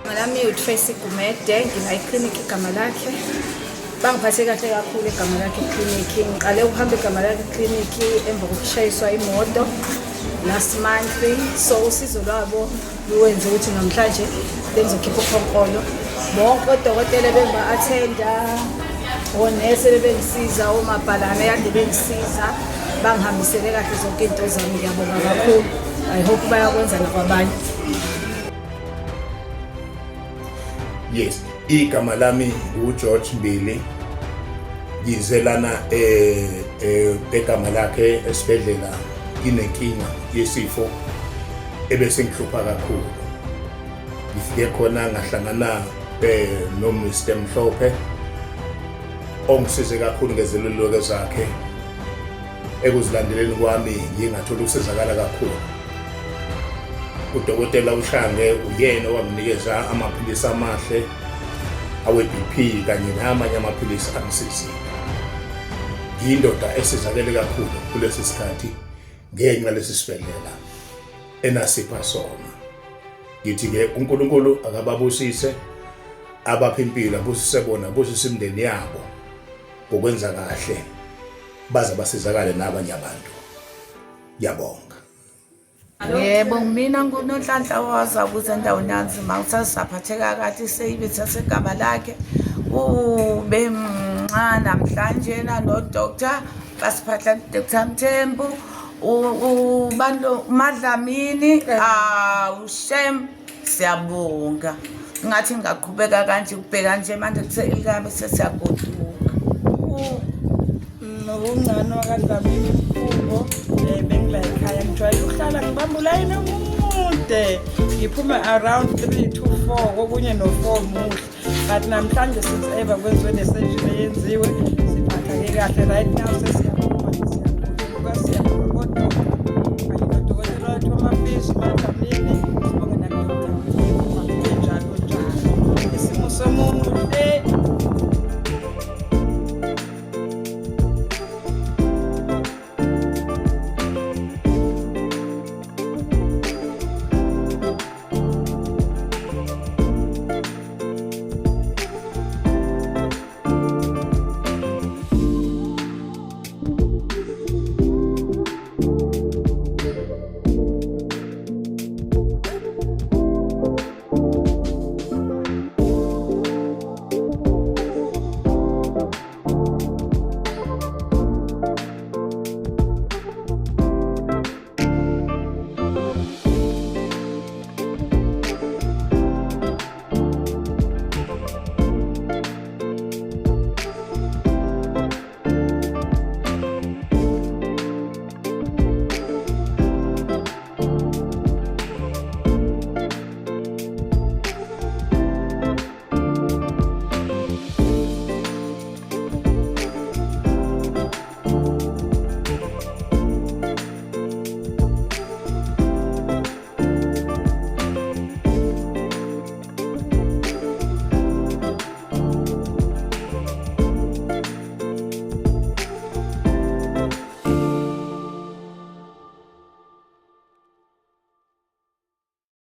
Nami uTracy Gumede ngila eclinic igama lakhe. Bangiphathe kahle kakhulu igama lakhe eclinic. Ngiqale ukuhamba igama lakhe eclinic emva kokushayiswa imoto last month. So usizo lwabo luwenze ukuthi namhlanje benze ukhipha ukhonkolo. Bonke odokotela benga-athenda, onesi bengisiza, omabhalane kade bengisiza, bangihambisele kahle zonke into zami. Ngiyabonga kakhulu. I hope bayakwenza nakwabanye. Yes, igama lami uGeorge Mbili. Ngizelana egama lakhe esibhedlela inenkinga yesifo ebese ngihlupha kakhulu. Ngifike khona ngahlangana no Mr. Mhlophe ongisize kakhulu ngezeluleko zakhe. Ekuzilandeleni kwami ngingathola ukusizakala kakhulu. Udokotela uShange uyena owanginikeza amaphilisi amahle awe-BP kanye namanye amaphilisi angisiza. Ngiyindoda esizakele kakhulu kulesi sikhathi ngenxa lesi sibhedlela enasipha sona. Ngithi-ke uNkulunkulu akababusise, abaphe impilo, abusise bona, abusise imindeni yabo ngokwenza kahle baze basizakale nabanye abantu. Ngiyabonga. Yebo, mina nguNonhlanhla wazakuza endaweni yanzima ngisasaphatheka kathi seyibetha segama lakhe ube mncane namhlanje no doctor basiphatha Dr. Mthembu ubantu Madlamini uShem. Siyabonga ngathi ngaqhubeka kanje ukubheka nje manje kuselikami sesiyagoduka nokuncane wakadlamini Mfumbo. Bengila ekhaya ngijwayele ukuhlala ngibamba ulayini omude ngiphuma around 3 to 4 kokunye no4 muhle, but namhlanje since ever kwenziwe nesurgery eyenziwe siphatheke kahle right now.